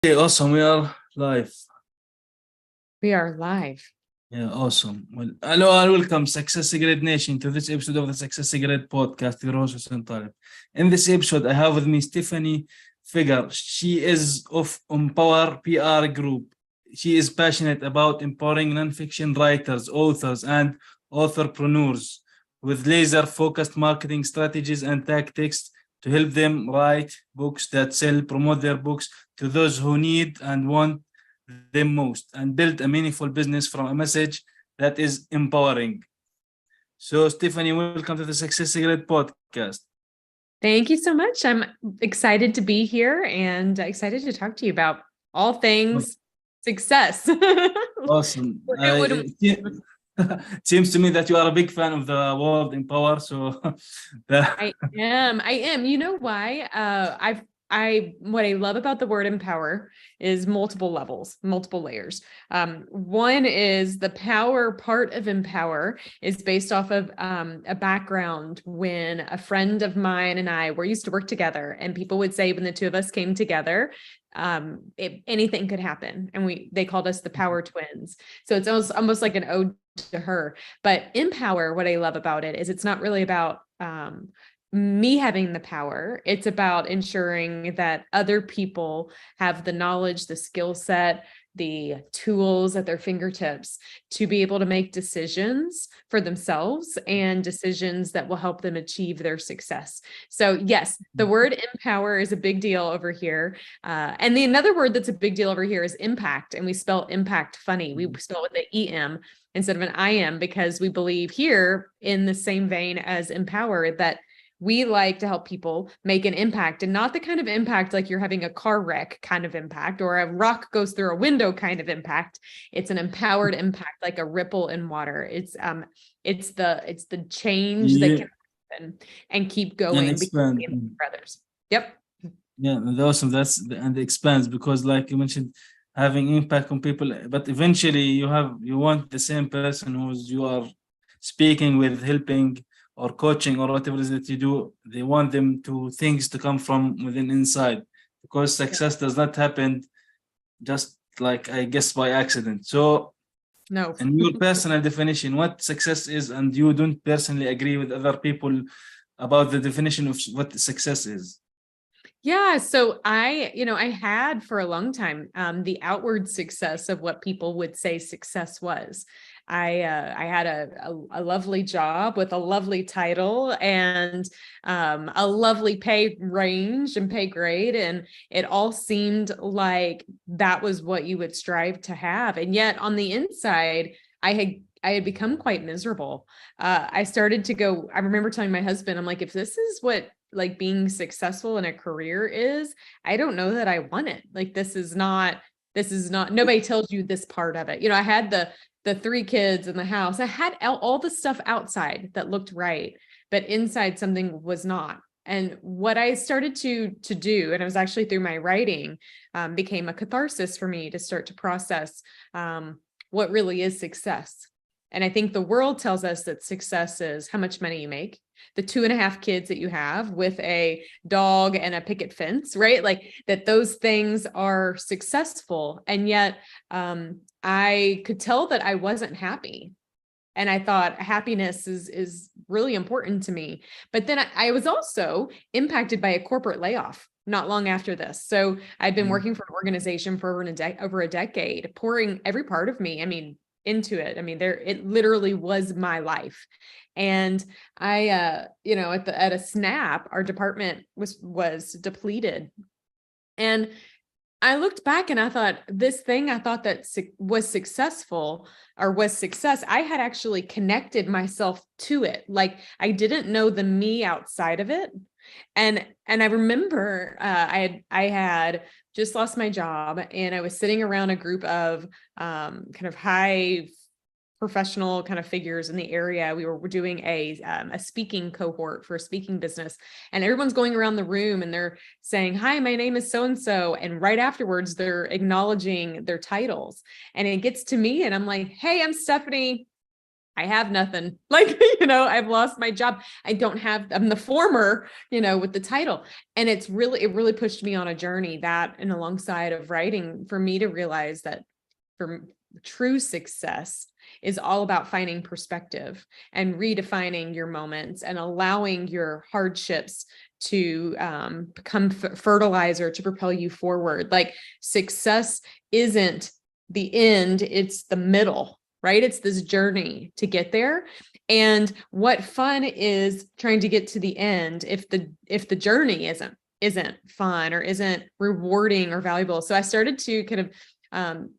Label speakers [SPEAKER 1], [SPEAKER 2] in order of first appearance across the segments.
[SPEAKER 1] Okay, awesome. We are live.
[SPEAKER 2] We are live.
[SPEAKER 1] Yeah, awesome. Well, hello and welcome, SuccessGrid Nation, to this episode of the SuccessGrid podcast. Your host, Hussein Talib. In this episode, I have with me Stephanie Feger. She is of Empower PR Group. She is passionate about empowering nonfiction writers, authors, and authorpreneurs with laser-focused marketing strategies and tactics to help them write books that sell, promote their books to those who need and want them most, and build a meaningful business from a message that is empowering. So, Stephanie, welcome to the Success Secret podcast.
[SPEAKER 2] Thank you so much. I'm excited to be here and excited to talk to you about all things success.
[SPEAKER 1] Awesome. It seems to me that you are a big fan of the word empower. So,
[SPEAKER 2] I am. You know why? What I love about the word empower is multiple levels, multiple layers. One is the power part of empower is based off of a background when a friend of mine and I were used to work together, and people would say when the two of us came together, anything could happen, and they called us the power twins. So it's almost like an ode to her. But empower, what I love about it is it's not really about me having the power. It's about ensuring that other people have the knowledge, the skill set, the tools at their fingertips to be able to make decisions for themselves and decisions that will help them achieve their success. So yes, the word empower is a big deal over here. And another word that's a big deal over here is emPact. And we spell emPact funny. We spell it with the EM instead of an IM because we believe here in the same vein as empower that we like to help people make an impact, and not the kind of impact like you're having a car wreck kind of impact or a rock goes through a window kind of impact. It's an empowered impact, like a ripple in water. It's the change that can happen and keep going
[SPEAKER 1] and expand.
[SPEAKER 2] for others. Yep.
[SPEAKER 1] Yeah, and awesome. And it expands because, like you mentioned, having impact on people, but eventually you want the same person who's you are speaking with, helping or coaching or whatever it is that you do, they want them to things to come from within inside, because success does not happen just like, I guess, by accident. So
[SPEAKER 2] no,
[SPEAKER 1] in your personal definition, what success is, and you don't personally agree with other people about the definition of what success is.
[SPEAKER 2] Yeah. So I had for a long time the outward success of what people would say success was. I had a lovely job with a lovely title and a lovely pay range and pay grade. And it all seemed like that was what you would strive to have. And yet on the inside, I had become quite miserable. I started to go, I remember telling my husband, I'm like, if this is what like being successful in a career is, I don't know that I want it. Like, this is not, nobody tells you this part of it. I had the 3 kids in the house. I had all the stuff outside that looked right, but inside something was not. And what I started to do, and it was actually through my writing, became a catharsis for me to start to process what really is success. And I think the world tells us that success is how much money you make, the 2.5 kids that you have with a dog and a picket fence, right? Like that those things are successful. And yet I could tell that I wasn't happy. And I thought happiness is really important to me. But then I was also impacted by a corporate layoff not long after this. So I'd been working for an organization for over a decade, pouring every part of me, into it. It literally was my life. And I, at a snap, our department was depleted. And I looked back and I thought this thing I thought that was successful or was success, I had actually connected myself to it. Like I didn't know the me outside of it. And I remember I had just lost my job and I was sitting around a group of kind of high professional kind of figures in the area. We were doing a speaking cohort for a speaking business, and everyone's going around the room and they're saying, "Hi, my name is so-and-so." And right afterwards, they're acknowledging their titles. And it gets to me and I'm like, "Hey, I'm Stephanie." I have nothing. Like, you know, I've lost my job. I'm the former, you know, with the title. And it really pushed me on a journey that, and alongside of writing, for me to realize that for true success is all about finding perspective and redefining your moments and allowing your hardships to become fertilizer to propel you forward. Like, success isn't the end, it's the middle, right? It's this journey to get there. And what fun is trying to get to the end if the journey isn't fun or isn't rewarding or valuable. So I started to kind of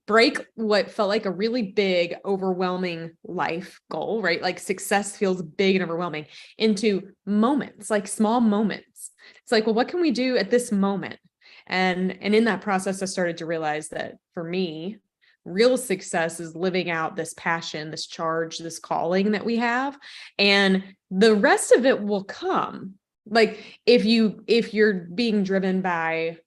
[SPEAKER 2] break what felt like a really big, overwhelming life goal, right? Like, success feels big and overwhelming, into moments, like small moments. It's like, well, what can we do at this moment? And in that process, I started to realize that for me, real success is living out this passion, this charge, this calling that we have. And the rest of it will come. Like, if you're being driven by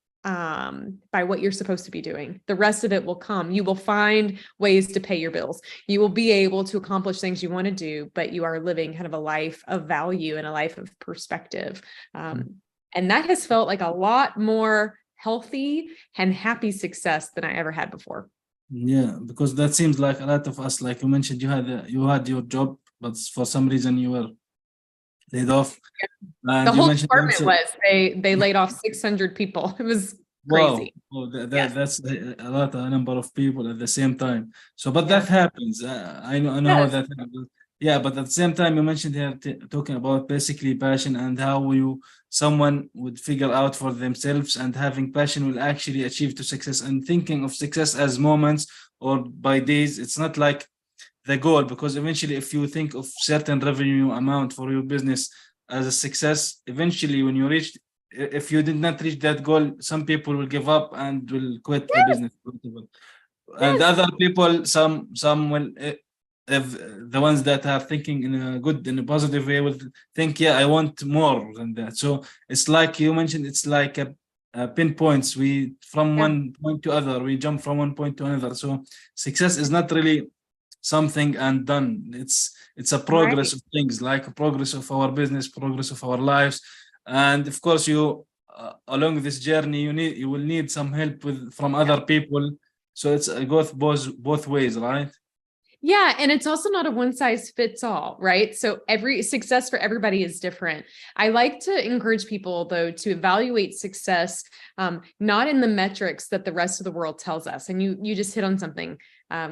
[SPEAKER 2] what you're supposed to be doing, the rest of it will come. You will find ways to pay your bills. You will be able to accomplish things you want to do, but you are living kind of a life of value and a life of perspective. And that has felt like a lot more healthy and happy success than I ever had before.
[SPEAKER 1] Yeah, because that seems like a lot of us, like you mentioned, you had your job, but for some reason you were laid off. And
[SPEAKER 2] The
[SPEAKER 1] you
[SPEAKER 2] whole
[SPEAKER 1] mentioned
[SPEAKER 2] department
[SPEAKER 1] also,
[SPEAKER 2] was, they laid off 600 people. It was crazy.
[SPEAKER 1] wow, oh,
[SPEAKER 2] Yes.
[SPEAKER 1] that's a number of people at the same time. So, but
[SPEAKER 2] Yeah.
[SPEAKER 1] that happens. I know how
[SPEAKER 2] Yes.
[SPEAKER 1] that happens. Yeah, but at the same time, you mentioned here talking about basically passion and how someone would figure out for themselves, and having passion will actually achieve to success, and thinking of success as moments or by days. It's not like the goal, because eventually if you think of certain revenue amount for your business as a success, eventually when you reach, if you did not reach that goal, some people will give up and will quit the business. And
[SPEAKER 2] Yes.
[SPEAKER 1] other people, some will, if the ones that are thinking in a positive way, will think, yeah, I want more than that. So it's like you mentioned, it's like a pinpoints. We from one point to other, we jump from one point to another. So success is not really something and done. It's a progress of things, like a progress of our business, progress of our lives. And of course, you along this journey, you will need some help from other people. So it's a goes both ways, right?
[SPEAKER 2] Yeah. And it's also not a one size fits all, right? So every success for everybody is different. I like to encourage people, though, to evaluate success, not in the metrics that the rest of the world tells us. And you just hit on something,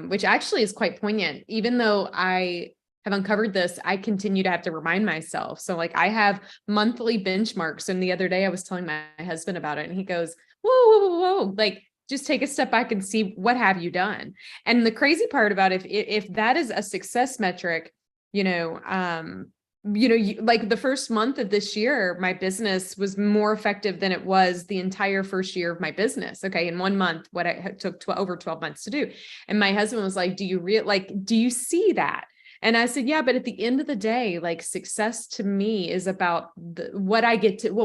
[SPEAKER 2] which actually is quite poignant. Even though I have uncovered this, I continue to have to remind myself. So like, I have monthly benchmarks. And the other day I was telling my husband about it, and he goes, whoa, like, just take a step back and see, what have you done? And the crazy part about if that is a success metric, like the first month of this year, my business was more effective than it was the entire first year of my business. Okay. In 1 month, what it took over 12 months to do. And my husband was like, do you see that? And I said, yeah, but at the end of the day, like, success to me is about what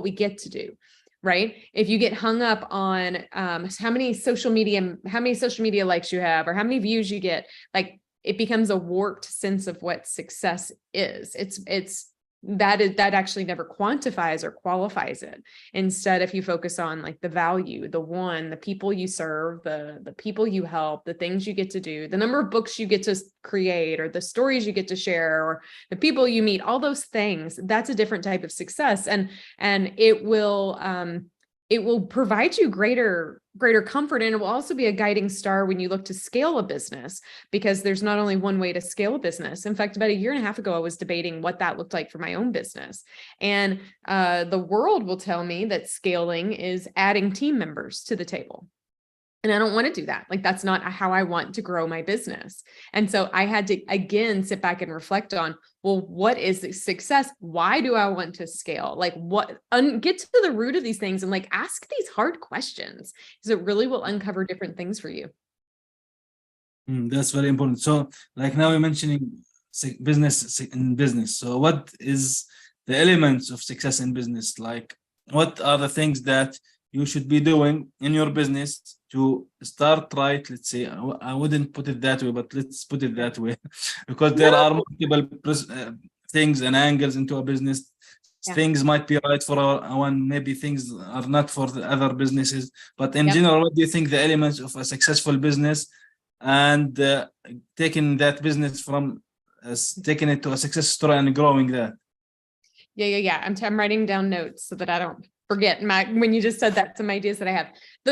[SPEAKER 2] we get to do. Right? If you get hung up on how many social media likes you have, or how many views you get, like, it becomes a warped sense of what success is. That actually never quantifies or qualifies it. Instead, if you focus on like the value, the people you serve, the people you help, the things you get to do, the number of books you get to create, or the stories you get to share, or the people you meet, all those things, that's a different type of success. And it will provide you greater comfort. And it will also be a guiding star when you look to scale a business, because there's not only one way to scale a business. In fact, about 1.5 years ago, I was debating what that looked like for my own business. And the world will tell me that scaling is adding team members to the table. And I don't want to do that. Like, that's not how I want to grow my business. And so I had to, again, sit back and reflect on, well, what is success? Why do I want to scale? Like, get to the root of these things, and like, ask these hard questions, because it really will uncover different things for you.
[SPEAKER 1] That's very important. So like, now you're mentioning business in business. So what is the elements of success in business? Like, what are the things that you should be doing in your business to start right? Let's say, I wouldn't put it that way, but let's put it that way, because there are
[SPEAKER 2] No.
[SPEAKER 1] multiple things and angles into a business.
[SPEAKER 2] Yeah.
[SPEAKER 1] Things might be right for one, maybe things are not for the other businesses. But in
[SPEAKER 2] Yep.
[SPEAKER 1] general, what do you think the elements of a successful business, and taking that business from taking it to a success story and growing that?
[SPEAKER 2] Yeah. I'm writing down notes so that I don't forget when you just said that, some ideas that I have.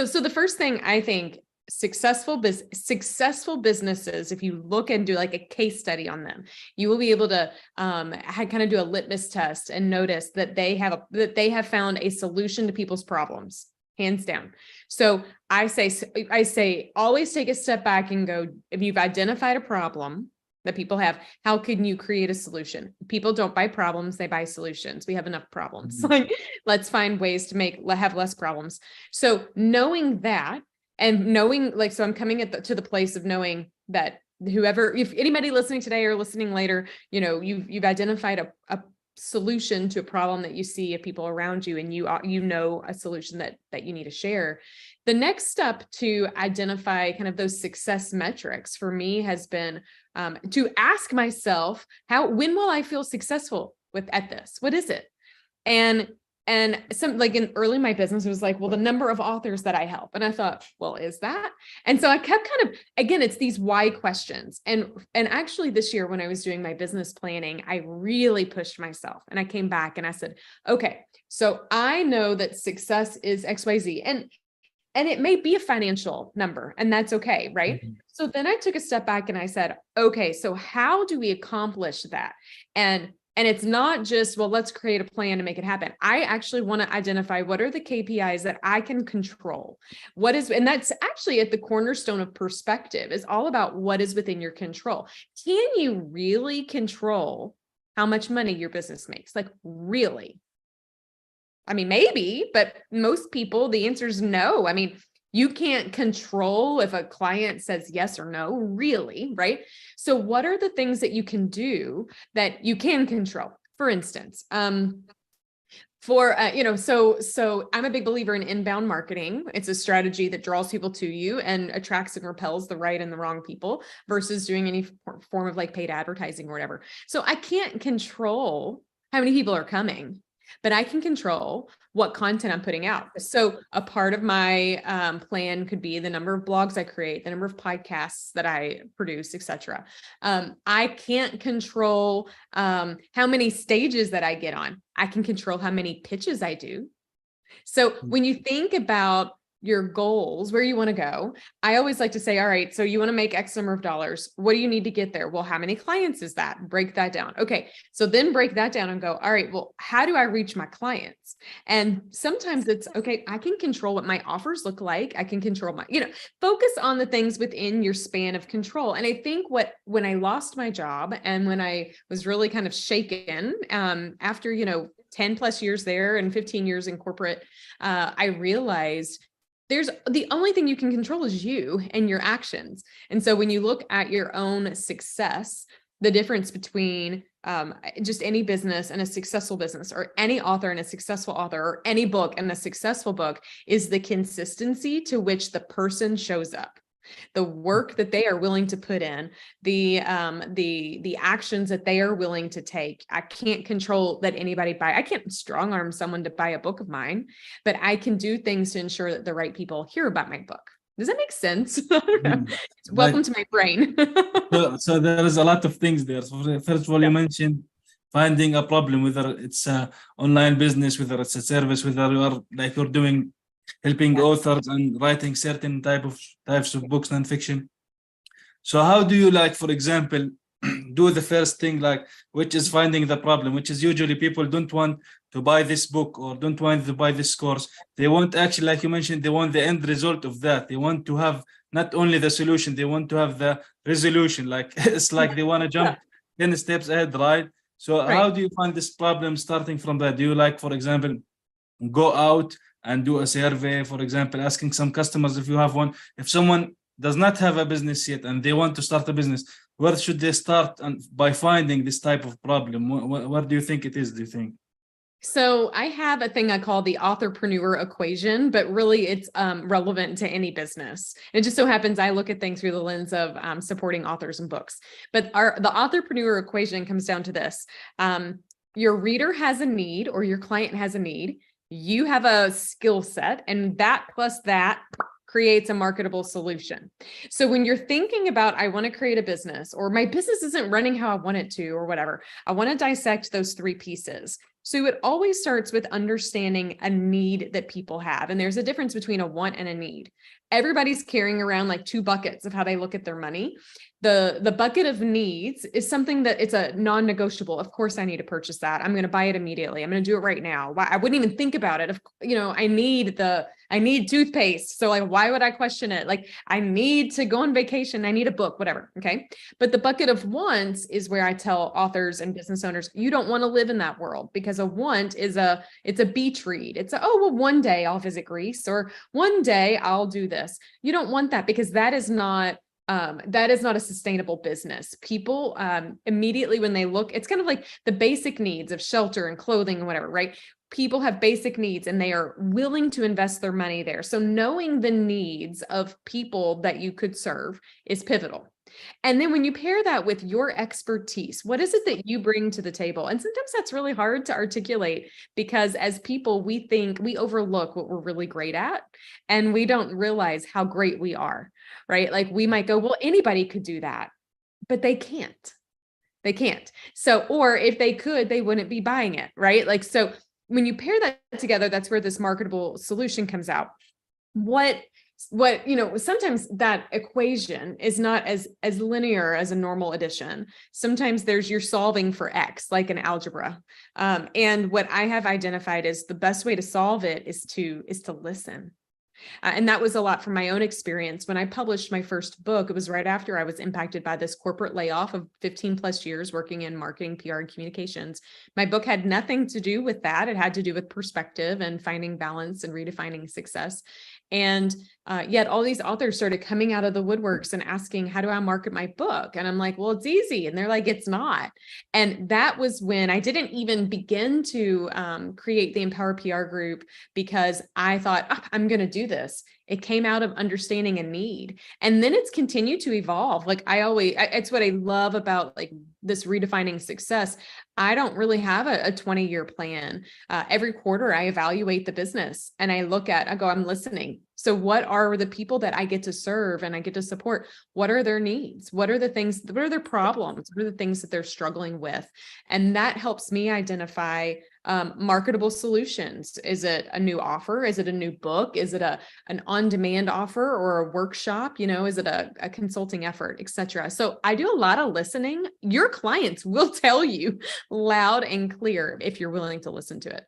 [SPEAKER 2] So the first thing I think, successful businesses, if you look and do like a case study on them, you will be able to kind of do a litmus test and notice that they have found a solution to people's problems, hands down. So I say always take a step back and go, if you've identified a problem that people have, how can you create a solution? People don't buy problems, they buy solutions. We have enough problems. Like, let's find ways to have less problems. So knowing that, and knowing, like, so I'm coming to the place of knowing that if anybody listening today or listening later, you've identified a solution to a problem that you see of people around you, and you know a solution that you need to share. The next step to identify kind of those success metrics for me has been to ask myself, when will I feel successful at this? What is it? And some, like, in early my business, it was like, well, the number of authors that I help. And I thought, well, is that? And so I kept kind of, again, it's these why questions. And actually this year, when I was doing my business planning, I really pushed myself, and I came back and I said, okay, so I know that success is XYZ, and it may be a financial number, and that's okay, right? Mm-hmm. So then I took a step back and I said, okay, so how do we accomplish that? And it's not just, well, let's create a plan to make it happen. I actually want to identify what are the KPIs that I can control. And that's actually at the cornerstone of perspective, is all about what is within your control. Can you really control how much money your business makes? Like, really? I mean, maybe, but most people, the answer is no. I mean, you can't control if a client says yes or no, really, right? So what are the things that you can do that you can control? For instance, so I'm a big believer in inbound marketing. It's a strategy that draws people to you and attracts and repels the right and the wrong people, versus doing any form of like paid advertising or whatever. So I can't control how many people are coming, but I can control what content I'm putting out. So a part of my plan could be the number of blogs I create, the number of podcasts that I produce, etc. I can't control how many stages that I get on. I can control how many pitches I do. So when you think about your goals, where you want to go, I always like to say, all right, so you want to make X number of dollars. What do you need to get there? Well, how many clients is that? Break that down. Okay. So then break that down and go, all right, well, how do I reach my clients? And sometimes it's okay, I can control what my offers look like. I can control focus on the things within your span of control. And I think when I lost my job and when I was really kind of shaken, after, 10 plus years there and 15 years in corporate, I realized the only thing you can control is you and your actions. And so when you look at your own success, the difference between just any business and a successful business, or any author and a successful author, or any book and a successful book, is the consistency to which the person shows up. The work that they are willing to put in, the actions that they are willing to take. I can't control that I can't strong arm someone to buy a book of mine, but I can do things to ensure that the right people hear about my book. Does that make sense? Welcome to my brain.
[SPEAKER 1] so there is a lot of things there. So first of all, you mentioned finding a problem, whether it's a online business, whether it's a service, whether you're doing helping authors and writing certain types of books, nonfiction. So how do you, like, for example, do the first thing, like, which is finding the problem, which is usually people don't want to buy this book or don't want to buy this course. They want, actually, like you mentioned, they want the end result of that. They want to have not only the solution, they want to have the resolution. Like, it's like they want to jump 10 steps ahead, right? So how do you find this problem starting from that? Do you, like, for example, go out and do a survey, for example, asking some customers, if you have one, if someone does not have a business yet and they want to start a business, where should they start by finding this type of problem? What do you think it is, do you think?
[SPEAKER 2] So I have a thing I call the authorpreneur equation, but really it's relevant to any business. It just so happens I look at things through the lens of supporting authors and books. But the authorpreneur equation comes down to this. Your reader has a need, or your client has a need. You have a skill set, and that plus that creates a marketable solution. So when you're thinking about, I want to create a business, or my business isn't running how I want it to, or whatever, I want to dissect those three pieces. So it always starts with understanding a need that people have. And there's a difference between a want and a need. Everybody's carrying around like two buckets of how they look at their money. The bucket of needs is something that it's a non-negotiable. Of course, I need to purchase that. I'm going to buy it immediately. I'm going to do it right now. I wouldn't even think about it. I need toothpaste. So like, why would I question it? Like, I need to go on vacation. I need a book, whatever. Okay. But the bucket of wants is where I tell authors and business owners, you don't want to live in that world, because a want is it's a beach read. It's one day I'll visit Greece, or one day I'll do this. You don't want that, because that is not a sustainable business. People immediately when they look, it's kind of like the basic needs of shelter and clothing and whatever, right? People have basic needs and they are willing to invest their money there. So knowing the needs of people that you could serve is pivotal. And then when you pair that with your expertise, what is it that you bring to the table? And sometimes that's really hard to articulate, because as people, we think we overlook what we're really great at, and we don't realize how great we are, right? Like we might go, well, anybody could do that, but they can't. They can't. So, or if they could, they wouldn't be buying it, right? Like, so when you pair that together, that's where this marketable solution comes out. Sometimes that equation is not as linear as a normal addition. Sometimes you're solving for X, like an algebra. And what I have identified is the best way to solve it is to listen. And that was a lot from my own experience. When I published my first book, it was right after I was impacted by this corporate layoff of 15 plus years working in marketing, PR, and communications. My book had nothing to do with that. It had to do with perspective and finding balance and redefining success. And yet all these authors started coming out of the woodworks and asking, how do I market my book? And I'm like, well, it's easy. And they're like, it's not. And that was when I didn't even begin to create the Empower PR group, because I thought, I'm going to do this. It came out of understanding a need. And then it's continued to evolve. Like it's what I love about like this redefining success. I don't really have a 20-year plan. Every quarter I evaluate the business and I go, I'm listening. So what are the people that I get to serve and I get to support? What are their needs? What are their problems? What are the things that they're struggling with? And that helps me identify marketable solutions. Is it a new offer? Is it a new book? Is it an on-demand offer or a workshop? Is it a consulting effort, etc.? So I do a lot of listening. Your clients will tell you loud and clear if you're willing to listen to it.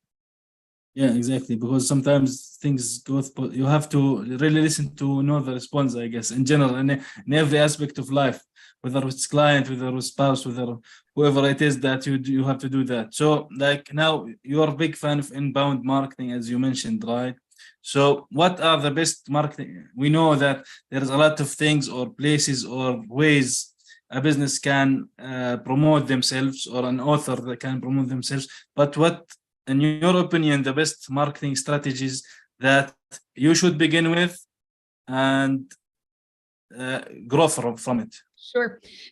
[SPEAKER 1] Yeah, exactly. Because sometimes things go, you have to really listen to know the response, I guess, in general, in every aspect of life, whether it's client, whether it's spouse, whether whoever it is that you have to do that. So like now you're a big fan of inbound marketing, as you mentioned, right? So what are the best marketing? We know that there is a lot of things or places or ways a business can promote themselves, or an author that can promote themselves. But what, in your opinion, the best marketing strategies that you should begin with and grow from it?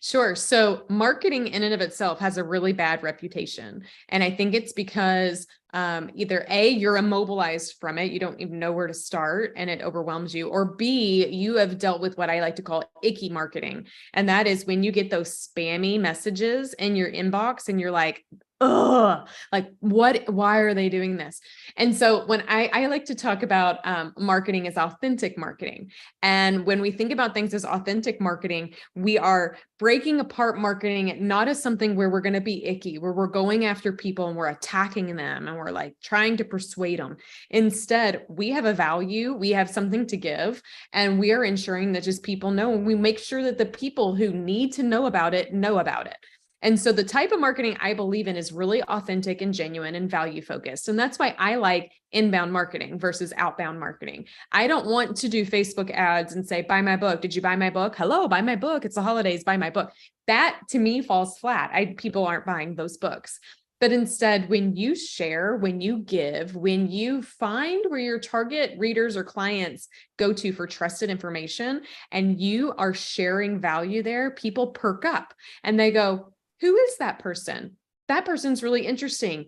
[SPEAKER 2] Sure. So marketing in and of itself has a really bad reputation. And I think it's because either A, you're immobilized from it, you don't even know where to start and it overwhelms you, or B, you have dealt with what I like to call icky marketing. And that is when you get those spammy messages in your inbox and you're like, ugh, like why are they doing this? And so when I like to talk about marketing as authentic marketing. And when we think about things as authentic marketing, we are breaking apart marketing, not as something where we're going to be icky, where we're going after people and we're attacking them and we're like trying to persuade them. Instead, we have a value, we have something to give, and we are ensuring that just people know, and we make sure that the people who need to know about it know about it. And so the type of marketing I believe in is really authentic and genuine and value focused. And that's why I like inbound marketing versus outbound marketing. I don't want to do Facebook ads and say, buy my book. Did you buy my book? Hello, buy my book. It's the holidays, buy my book. That to me falls flat. People aren't buying those books. But instead, when you share, when you give, when you find where your target readers or clients go to for trusted information, and you are sharing value there, people perk up and they go, who is that person? That person's really interesting.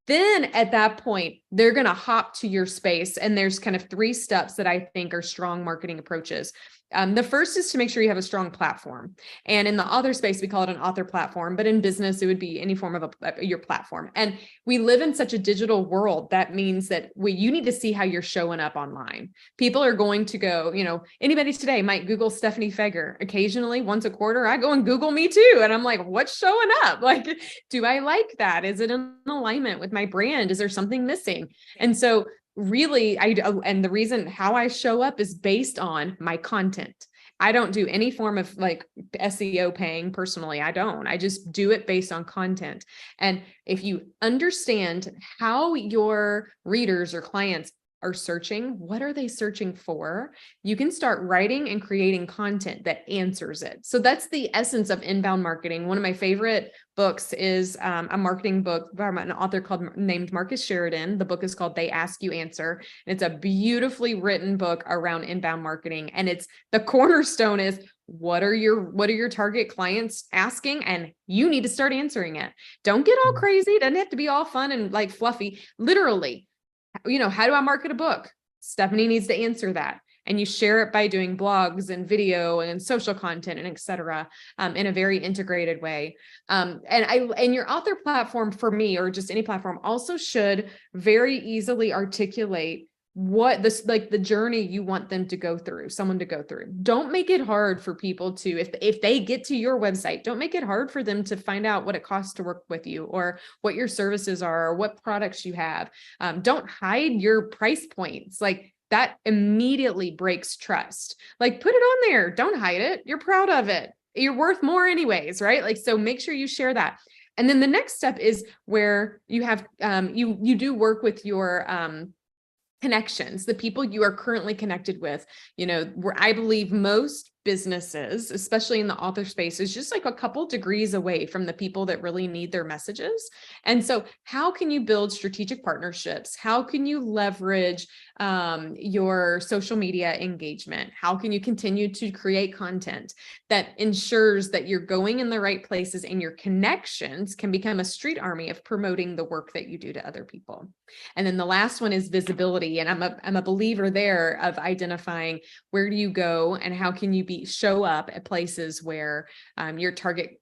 [SPEAKER 2] Then at that point, they're going to hop to your space. And there's kind of 3 steps that I think are strong marketing approaches. The first is to make sure you have a strong platform. And in the author space, we call it an author platform, but in business, it would be any form of your platform. And we live in such a digital world. That means that you need to see how you're showing up online. People are going to go, anybody today might Google Stephanie Feger. Occasionally, once a quarter, I go and Google me too. And I'm like, what's showing up? Like, do I like that? Is it in alignment with my brand? Is there something missing? And so really, and the reason how I show up is based on my content. I don't do any form of like SEO paying personally. I just do it based on content. And if you understand how your readers or clients are searching, what are they searching for? You can start writing and creating content that answers it. So that's the essence of inbound marketing. One of my favorite books is a marketing book by an author named Marcus Sheridan. The book is called They Ask You Answer. And it's a beautifully written book around inbound marketing. And it's the cornerstone is what are your target clients asking? And you need to start answering it. Don't get all crazy. It doesn't have to be all fun and like fluffy. Literally, how do I market a book? Stephanie needs to answer that. And you share it by doing blogs and video and social content and et cetera, in a very integrated way. And your author platform for me, or just any platform, also should very easily articulate what this, like the journey you want them to go through, someone to go through. Don't make it hard for people to, if they get to your website, don't make it hard for them to find out what it costs to work with you or what your services are or what products you have. Don't hide your price points. Like that immediately breaks trust. Like put it on there. Don't hide it. You're proud of it. You're worth more anyways, right? Like, so make sure you share that. And then the next step is where you have, you do work with your, connections, the people you are currently connected with, where I believe most businesses, especially in the author space, is just like a couple degrees away from the people that really need their messages. And so how can you build strategic partnerships? How can you leverage your social media engagement? How can you continue to create content that ensures that you're going in the right places and your connections can become a street army of promoting the work that you do to other people? And then the last one is visibility. And I'm a believer there of identifying where do you go and how can you show up at places where your target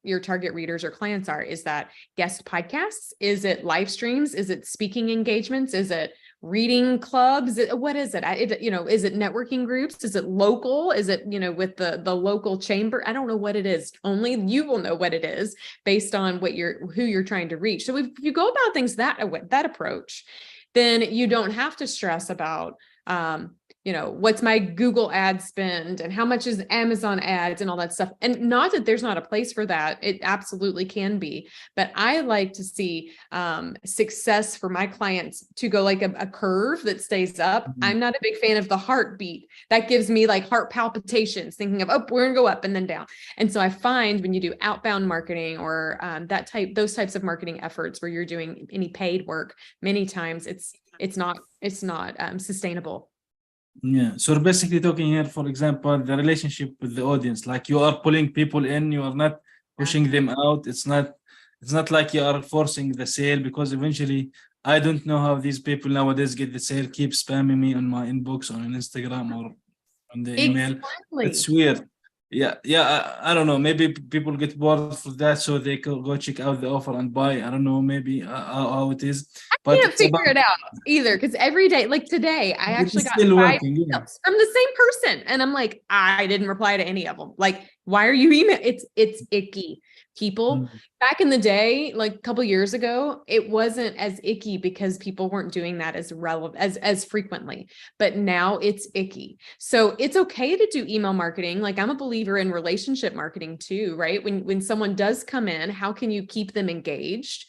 [SPEAKER 2] readers or clients are. Is that guest podcasts? Is it live streams? Is it speaking engagements? Is it reading clubs? What is it? Is it networking groups? Is it local? Is it, with the local chamber? I don't know what it is. Only you will know what it is based on who you're trying to reach. So if you go about things that approach, then you don't have to stress about, what's my Google ad spend and how much is Amazon ads and all that stuff. And not that there's not a place for that. It absolutely can be. But I like to see success for my clients to go like a curve that stays up.
[SPEAKER 1] Mhm.
[SPEAKER 2] I'm not a big fan of the heartbeat. That gives me like heart palpitations, thinking of, we're going to go up and then down. And so I find when you do outbound marketing or those types of marketing efforts where you're doing any paid work, many times it's not sustainable.
[SPEAKER 1] Yeah. So we're basically talking here, for example, the relationship with the audience. Like you are pulling people in, you are not pushing them out. It's not like you are forcing the sale, because eventually I don't know how these people nowadays get the sale, keep spamming me on my inbox on Instagram or on the email.
[SPEAKER 2] Exactly.
[SPEAKER 1] It's weird. Yeah. I don't know. Maybe people get bored for that, so they could go check out the offer and buy. I don't know. Maybe how it is. But
[SPEAKER 2] Can't figure it out either, because every day, like today, I actually got 5 emails from the same person, and I'm like, I didn't reply to any of them. Like, why are you email? It's icky. People back in the day, like a couple of years ago, it wasn't as icky because people weren't doing that as relevant as frequently. But now it's icky. So it's okay to do email marketing. Like I'm a believer in relationship marketing too, right? When someone does come in, how can you keep them engaged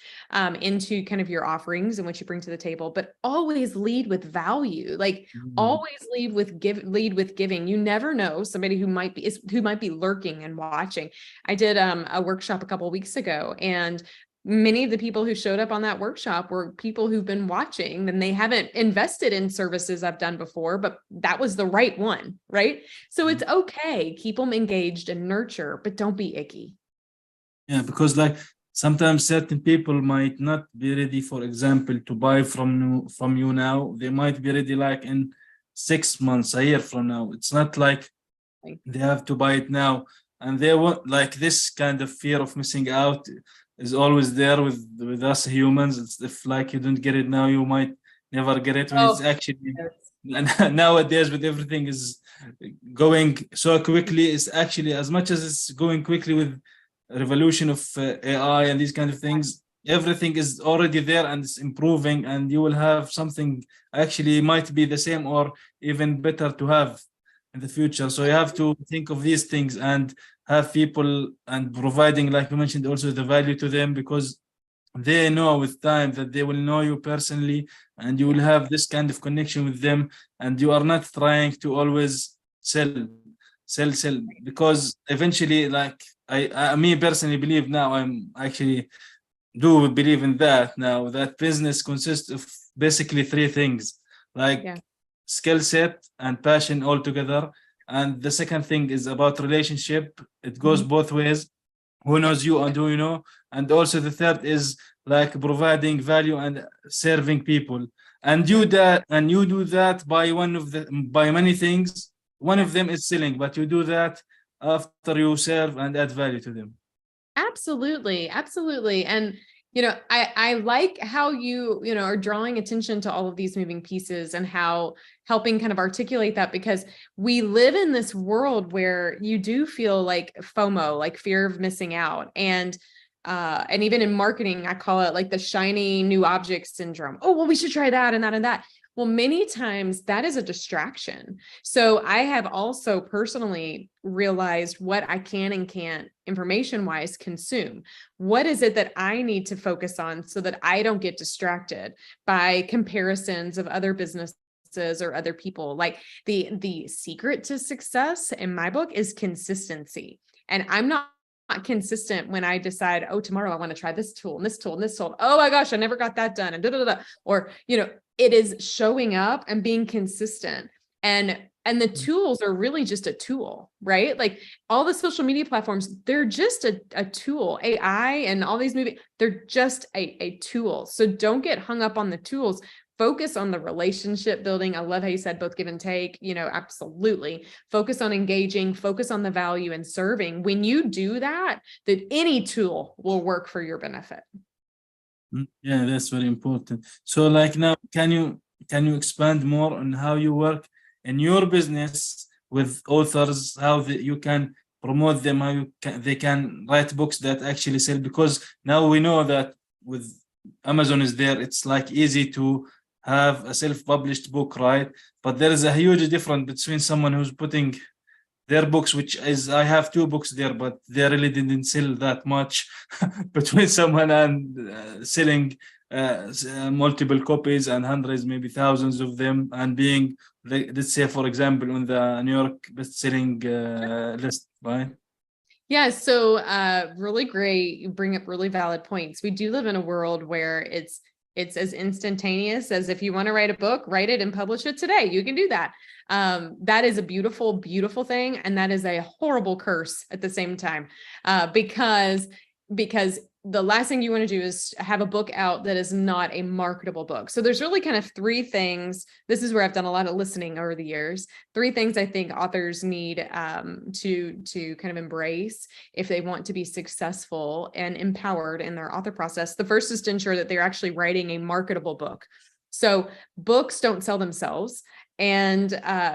[SPEAKER 2] into kind of your offerings and what you bring to the table? But always lead with value. Like always lead with giving. You never know somebody who might be lurking and watching. I did a workshop a couple of weeks ago, and many of the people who showed up on that workshop were people who've been watching, and they haven't invested in services I've done before, but that was the right one, right? So it's okay. Keep them engaged and nurture, but don't be icky.
[SPEAKER 1] Yeah, because like sometimes certain people might not be ready, for example, to buy from you now. They might be ready like in 6 months, a year from now. It's not like they have to buy it now. And they want, like, this kind of fear of missing out is always there with us humans. It's if like you don't get it now, you might never get it when it's actually nowadays with everything is going so quickly. It's actually, as much as it's going quickly with revolution of AI and these kind of things, everything is already there and it's improving, and you will have something actually might be the same or even better to have in the future. So you have to think of these things and have people and providing, like we mentioned, also the value to them, because they know with time that they will know you personally and you will have this kind of connection with them, and you are not trying to always sell, because eventually, like I me personally believe now, I'm actually do believe in that now, that business consists of basically three things, like skill set and passion all together. And the second thing is about relationship. It goes both ways. Who knows you and who you know. And also the third is like providing value and serving people. And you do that by many things. One of them is selling, but you do that after you serve and add value to them.
[SPEAKER 2] Absolutely. Absolutely. And, I like how you are drawing attention to all of these moving pieces and how helping kind of articulate that, because we live in this world where you do feel like FOMO, like fear of missing out. And even in marketing, I call it like the shiny new object syndrome. Oh, well, we should try that and that and that. Well, many times that is a distraction. So I have also personally realized what I can and can't information-wise consume. What is it that I need to focus on so that I don't get distracted by comparisons of other businesses or other people? Like the secret to success in my book is consistency. And I'm not consistent when I decide, oh, tomorrow I want to try this tool and this tool and this tool. Oh my gosh, I never got that done. And or, it is showing up and being consistent. And the tools are really just a tool, right? Like all the social media platforms, they're just a tool. AI and all these they're just a tool. So don't get hung up on the tools. Focus on the relationship building. I love how you said both give and take, absolutely. Focus on engaging, focus on the value and serving. When you do that, that any tool will work for your benefit.
[SPEAKER 1] Yeah, that's very important. So like now, can you expand more on how you work in your business with authors, how you can promote them, how they can write books that actually sell? Because now we know that with Amazon is there, it's like easy to have a self-published book, right? But there is a huge difference between someone who's putting their books, which is, I have 2 books there, but they really didn't sell that much, between someone and selling multiple copies and hundreds, maybe thousands of them, and being, let's say, for example, on the New York best-selling list, right?
[SPEAKER 2] Yeah, so really great. You bring up really valid points. We do live in a world where it's as instantaneous as if you want to write a book, write it and publish it today. You can do that. That is a beautiful, beautiful thing. And that is a horrible curse at the same time, because the last thing you want to do is have a book out that is not a marketable book. So there's really kind of 3 things. This is where I've done a lot of listening over the years. 3 things I think authors need to kind of embrace if they want to be successful and empowered in their author process. The first is to ensure that they're actually writing a marketable book. So books don't sell themselves, and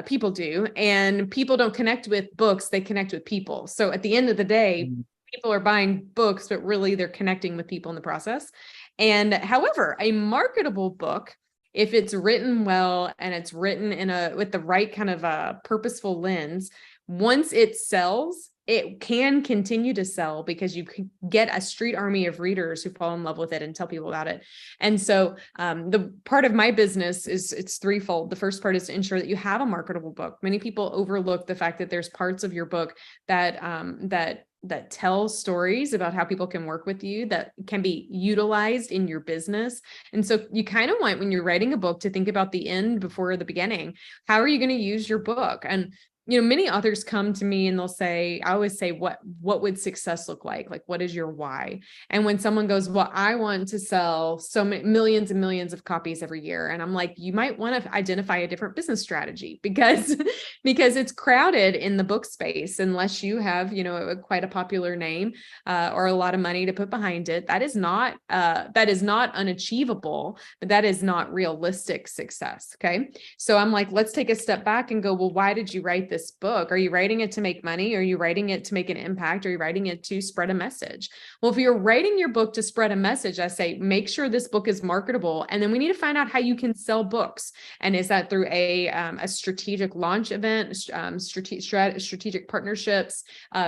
[SPEAKER 2] people do. And people don't connect with books, they connect with people. So at the end of the day, people are buying books, but really they're connecting with people in the process. And however, a marketable book, if it's written well and it's written with the right kind of a purposeful lens, once it sells, it can continue to sell because you can get a street army of readers who fall in love with it and tell people about it. And so the part of my business it's threefold. The first part is to ensure that you have a marketable book. Many people overlook the fact that there's parts of your book that that tell stories about how people can work with you, that can be utilized in your business. And so you kind of want, when you're writing a book, to think about the end before the beginning. How are you going to use your book? And many authors come to me and they'll say, I always say, what would success look like? Like, what is your why? And when someone goes, well, I want to sell so many millions and millions of copies every year. And I'm like, you might want to identify a different business strategy, because it's crowded in the book space, unless you have, quite a popular name or a lot of money to put behind it. That is not unachievable, but that is not realistic success. Okay. So I'm like, let's take a step back and go, well, why did you write this book? Are you writing it to make money? Are you writing it to make an impact? Are you writing it to spread a message? Well, if you're writing your book to spread a message, I say, make sure this book is marketable. And then we need to find out how you can sell books. And is that through a strategic launch event, strategic partnerships,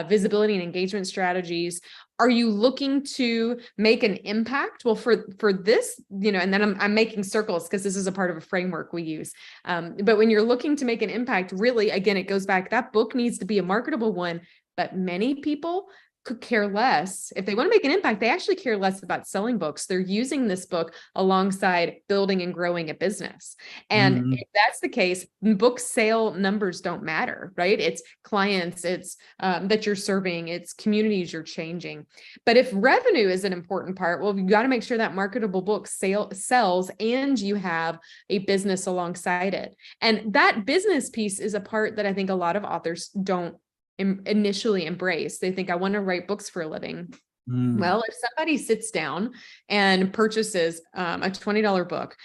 [SPEAKER 2] visibility and engagement strategies? Are you looking to make an impact? Well, for this, and then I'm making circles because this is a part of a framework we use. But when you're looking to make an impact, really, again, it goes back, that book needs to be a marketable one, but many people could care less. If they want to make an impact, they actually care less about selling books. They're using this book alongside building and growing a business. And if that's the case, book sale numbers don't matter, right? It's clients, it's that you're serving, it's communities you're changing. But if revenue is an important part, well, you got to make sure that marketable book sells and you have a business alongside it. And that business piece is a part that I think a lot of authors don't initially embrace. They think, I want to write books for a living. Well, if somebody sits down and purchases a $20 book,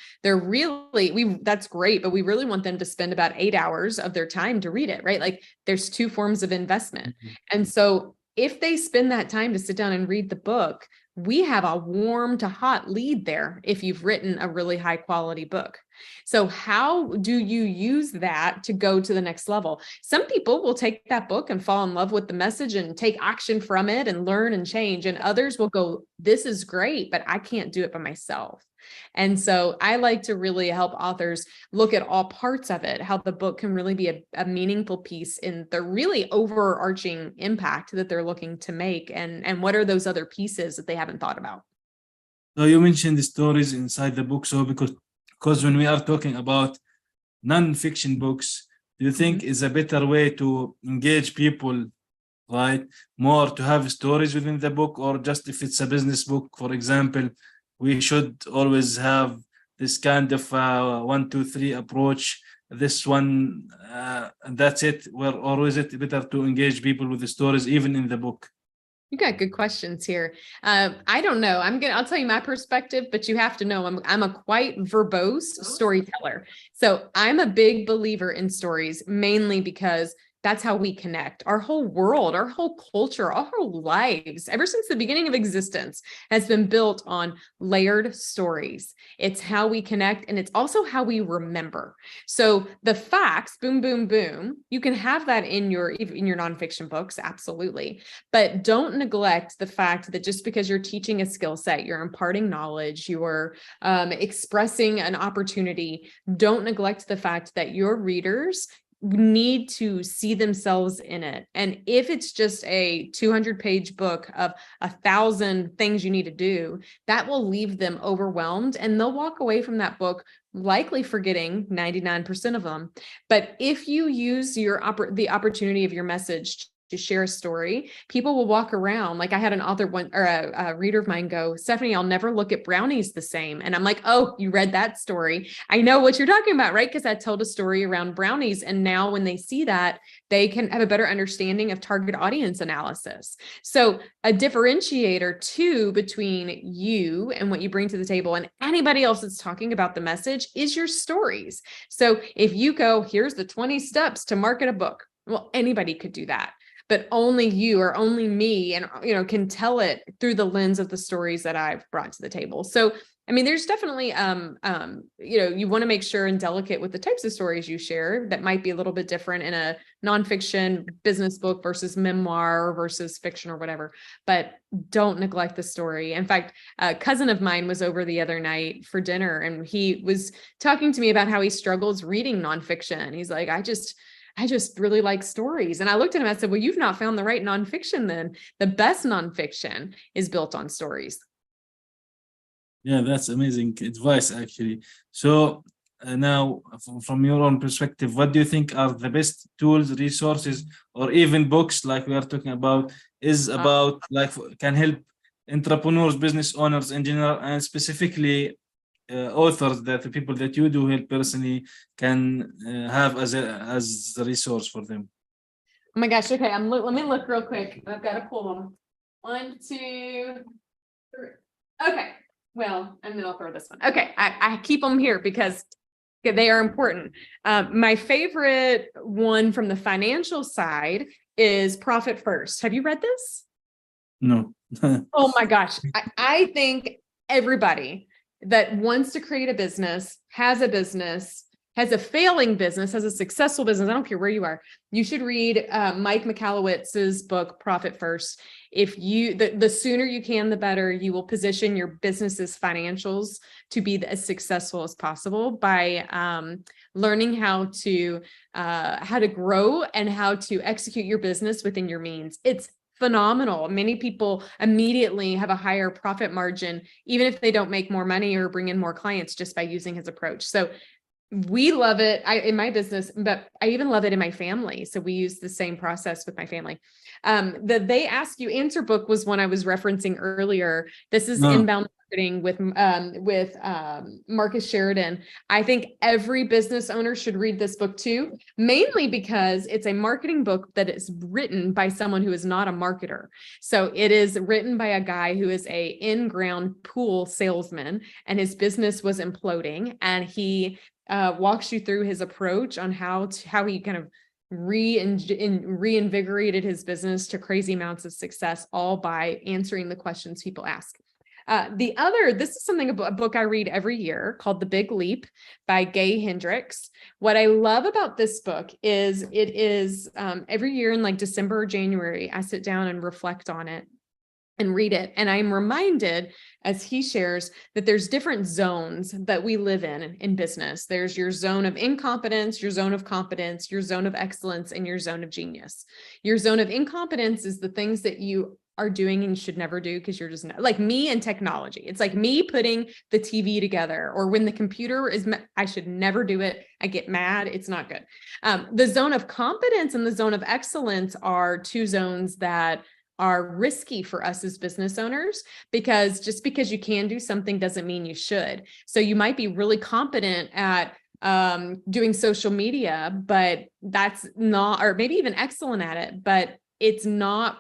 [SPEAKER 2] that's great, but we really want them to spend about 8 hours of their time to read it, right? Like, there's two forms of investment. And so if they spend that time to sit down and read the book, we have a warm to hot lead there if you've written a really high quality book. So how do you use that to go to the next level? Some people will take that book and fall in love with the message and take action from it and learn and change. And others will go, this is great, but I can't do it by myself. And so I like to really help authors look at all parts of it, how the book can really be a meaningful piece in the really overarching impact that they're looking to make. And what are those other pieces that they haven't thought about?
[SPEAKER 1] So you mentioned the stories inside the book. So because when we are talking about non-fiction books, do you think is a better way to engage people, right? More to have stories within the book, or just if it's a business book, for example, we should always have this kind of 1, 2, 3 approach. This one, and that's it. Or is it better to engage people with the stories even in the book?
[SPEAKER 2] You got good questions here. I don't know. I'll tell you my perspective, but you have to know I'm a quite verbose storyteller. So I'm a big believer in stories, mainly because that's how we connect. Our whole world, our whole culture, our whole lives, ever since the beginning of existence, has been built on layered stories. It's how we connect, and it's also how we remember. So the facts, boom, boom, boom, you can have that in your nonfiction books, absolutely. But don't neglect the fact that just because you're teaching a skill set, you're imparting knowledge, you're expressing an opportunity, don't neglect the fact that your readers need to see themselves in it. And if it's just a 200-page book of 1,000 things you need to do, that will leave them overwhelmed, and they'll walk away from that book likely forgetting 99% of them. But if you use the opportunity of your message to share a story, people will walk around. Like, I had an author a reader of mine go, Stephanie, I'll never look at brownies the same. And I'm like, oh, you read that story. I know what you're talking about, right? Because I told a story around brownies. And now when they see that, they can have a better understanding of target audience analysis. So a differentiator too between you and what you bring to the table and anybody else that's talking about the message is your stories. So if you go, here's the 20 steps to market a book. Well, anybody could do that, but only you or only me and, can tell it through the lens of the stories that I've brought to the table. So, I mean, there's definitely, you want to make sure and delicate with the types of stories you share that might be a little bit different in a nonfiction business book versus memoir versus fiction or whatever, but don't neglect the story. In fact, a cousin of mine was over the other night for dinner, and he was talking to me about how he struggles reading nonfiction. He's like, I just really like stories. And I looked at him and I said, well, you've not found the right nonfiction then. The best nonfiction is built on stories.
[SPEAKER 1] Yeah, that's amazing advice, actually. So now, from your own perspective, what do you think are the best tools, resources, or even books like we are talking about, is about like can help entrepreneurs, business owners in general, and specifically authors, that the people that you do help personally can have as a resource for them?
[SPEAKER 2] Oh my gosh. Okay. Let me look real quick. I've got to pull them. 1, 2, 3. Okay. Well, and then I'll throw this one. Okay. I keep them here because they are important. My favorite one from the financial side is Profit First. Have you read this?
[SPEAKER 1] No.
[SPEAKER 2] Oh my gosh. I think everybody that wants to create a business, has a failing business, has a successful business, I don't care where you are, you should read Mike Michalowicz's book, Profit First. If you, the sooner you can, the better. You will position your business's financials to be as successful as possible by learning how to grow and how to execute your business within your means. It's phenomenal. Many people immediately have a higher profit margin, even if they don't make more money or bring in more clients just by using his approach. So we love it in my business, but I even love it in my family. So we use the same process with my family. The They Ask You Answer book was one I was referencing earlier. This is Inbound Marketing with Marcus Sheridan. I think every business owner should read this book too, mainly because it's a marketing book that is written by someone who is not a marketer. So it is written by a guy who is a in-ground pool salesman, and his business was imploding, and he walks you through his approach on how he kind of reinvigorated his business to crazy amounts of success, all by answering the questions people ask. This is a book I read every year called The Big Leap by Gay Hendricks. What I love about this book is it is every year in like December or January, I sit down and reflect on it and read it. And I'm reminded, as he shares, that there's different zones that we live in business. There's your zone of incompetence, your zone of competence, your zone of excellence, and your zone of genius. Your zone of incompetence is the things that you are doing and should never do because you're just not, like me and technology. It's like me putting the TV together, or when the computer is, I should never do it. I get mad. It's not good. The zone of competence and the zone of excellence are two zones that are risky for us as business owners, because just because you can do something doesn't mean you should. So you might be really competent at doing social media, but that's not, or maybe even excellent at it, but it's not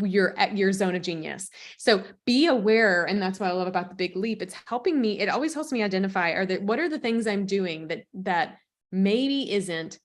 [SPEAKER 2] your zone of genius. So be aware. And that's what I love about The Big Leap. It's helping me. It always helps me identify, what are the things I'm doing that maybe isn't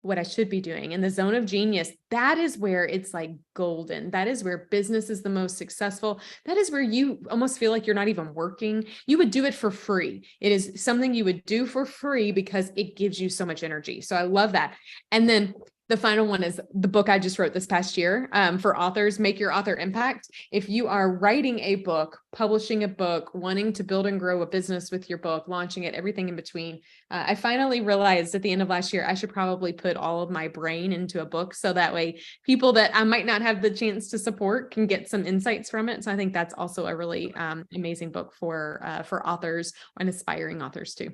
[SPEAKER 2] what I should be doing. In the zone of genius, that is where it's like golden. That is where business is the most successful. That is where you almost feel like you're not even working. You would do it for free. It is something you would do for free because it gives you so much energy. So I love that. And then the final one is the book I just wrote this past year for authors, Make Your Author Impact. If you are writing a book, publishing a book, wanting to build and grow a business with your book, launching it, everything in between, I finally realized at the end of last year, I should probably put all of my brain into a book. So that way people that I might not have the chance to support can get some insights from it. So I think that's also a really amazing book for authors and aspiring authors too.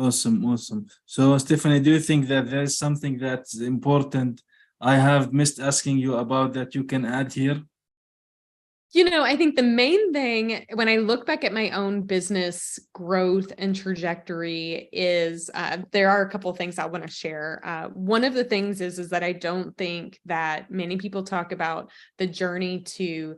[SPEAKER 1] Awesome. So, Stephanie, do you think that there is something that's important I have missed asking you about that you can add here?
[SPEAKER 2] I think the main thing when I look back at my own business growth and trajectory is there are a couple of things I want to share. One of the things is that I don't think that many people talk about the journey to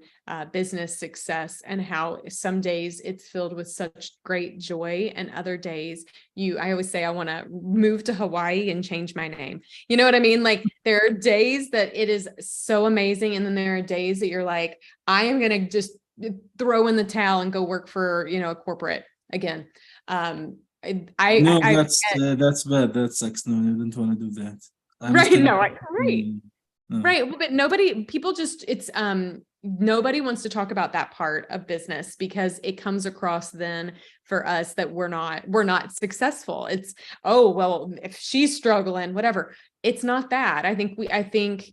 [SPEAKER 2] business success and how some days it's filled with such great joy, and other days I always say I want to move to Hawaii and change my name. You know what I mean? Like there are days that it is so amazing, and then there are days that you're like, I am going to just throw in the towel and go work for, a corporate again.
[SPEAKER 1] That's bad. That sucks. No, I don't want to do that.
[SPEAKER 2] Right. Well, but nobody wants to talk about that part of business because it comes across then for us that we're not successful. It's, oh, well, if she's struggling, whatever. it's not that. I think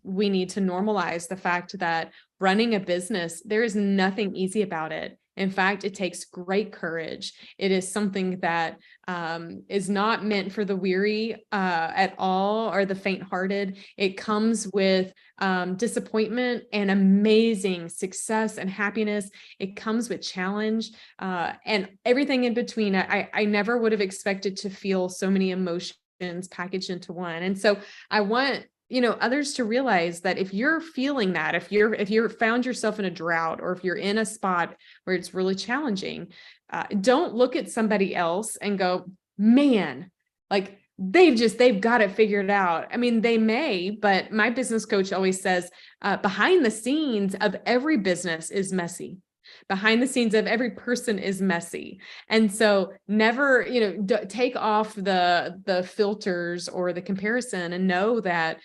[SPEAKER 2] we need to normalize the fact that running a business, there is nothing easy about it. In fact, it takes great courage. It is something that is not meant for the weary at all, or the faint-hearted. It comes with disappointment and amazing success and happiness. It comes with challenge and everything in between. I never would have expected to feel so many emotions packaged into one. And so I want, others to realize that if you're feeling that, if you're found yourself in a drought, or if you're in a spot where it's really challenging, don't look at somebody else and go, man, like they've got it figured out. I mean, they may, but my business coach always says, behind the scenes of every business is messy. Behind the scenes of every person is messy. And so never, take off the filters or the comparison, and know that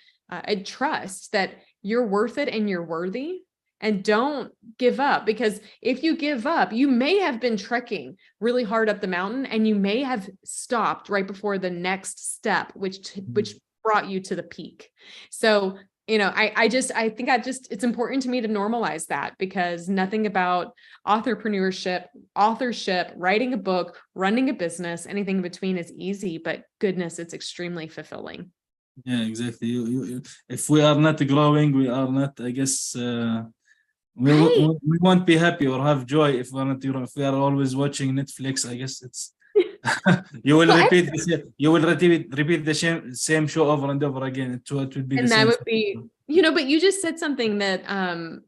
[SPEAKER 2] and trust that you're worth it and you're worthy, and don't give up. Because if you give up, you may have been trekking really hard up the mountain, and you may have stopped right before the next step, which brought you to the peak. So it's important to me to normalize that, because nothing about authorship, writing a book, running a business, anything in between is easy, but goodness, it's extremely fulfilling.
[SPEAKER 1] Yeah, exactly. If we are not growing, we are not, I guess, we won't be happy or have joy if we're not, if we are always watching Netflix. I guess it's you will repeat the same show over and over again. It would be,
[SPEAKER 2] and that would be, but you just said something that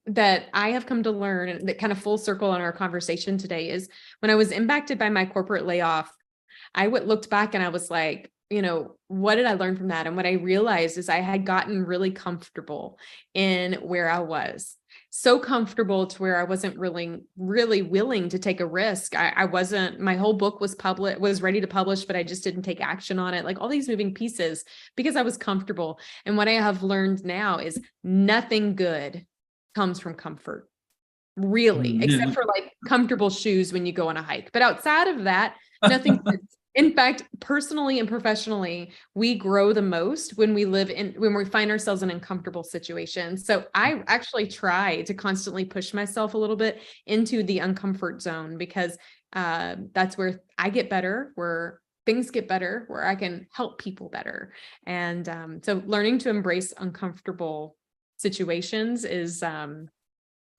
[SPEAKER 2] that I have come to learn, and that kind of full circle on our conversation today, is when I was impacted by my corporate layoff, I looked back and I was like, what did I learn from that? And what I realized is I had gotten really comfortable in where I was. So comfortable to where I wasn't really willing to take a risk. I wasn't, my whole book was ready to publish, but I just didn't take action on it. Like all these moving pieces, because I was comfortable. And what I have learned now is nothing good comes from comfort, really, except for like comfortable shoes when you go on a hike. But outside of that, nothing good. In fact, personally and professionally, we grow the most when we find ourselves in uncomfortable situations. So I actually try to constantly push myself a little bit into the uncomfort zone, because that's where I get better, where things get better, where I can help people better. And so learning to embrace uncomfortable situations is kind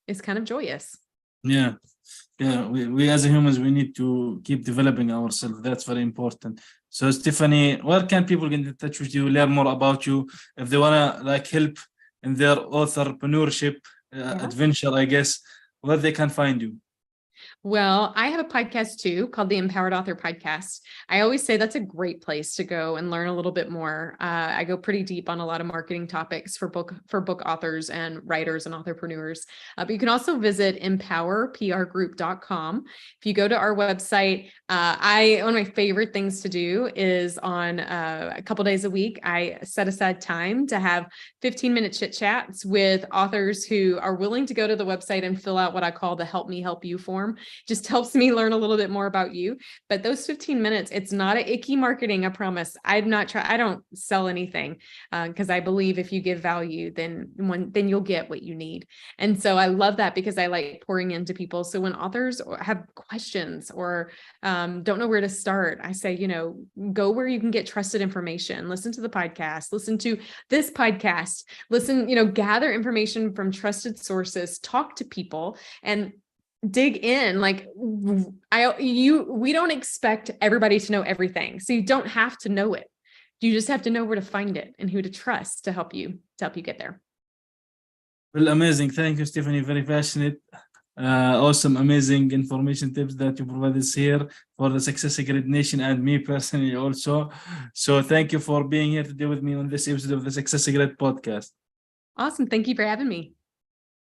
[SPEAKER 2] of joyous.
[SPEAKER 1] Yeah. We as humans, we need to keep developing ourselves. That's very important. So Stephanie, where can people get in touch with you, learn more about you, if they want to help in their authorpreneurship adventure, I guess, where they can find you?
[SPEAKER 2] Well, I have a podcast too called the Empowered Author Podcast. I always say that's a great place to go and learn a little bit more. I go pretty deep on a lot of marketing topics for book authors and writers and authorpreneurs. But you can also visit empowerprgroup.com. If you go to our website, one of my favorite things to do is on a couple days a week, I set aside time to have 15-minute chit chats with authors who are willing to go to the website and fill out what I call the Help Me Help You form. Just helps me learn a little bit more about you. But those 15 minutes, it's not a icky marketing, I promise. I don't sell anything because I believe if you give value, then you'll get what you need. And so I love that, because I like pouring into people. So when authors have questions or don't know where to start, I say, go where you can get trusted information. Listen to the podcast, listen to this podcast, gather information from trusted sources, talk to people, and dig in. We don't expect everybody to know everything. So you don't have to know it. You just have to know where to find it and who to trust to help you get there.
[SPEAKER 1] Well, amazing. Thank you, Stephanie. Very passionate. Awesome, amazing information tips that you provided here for the SuccessGrid Nation and me personally also. So thank you for being here today with me on this episode of the SuccessGrid podcast.
[SPEAKER 2] Awesome. Thank you for having me.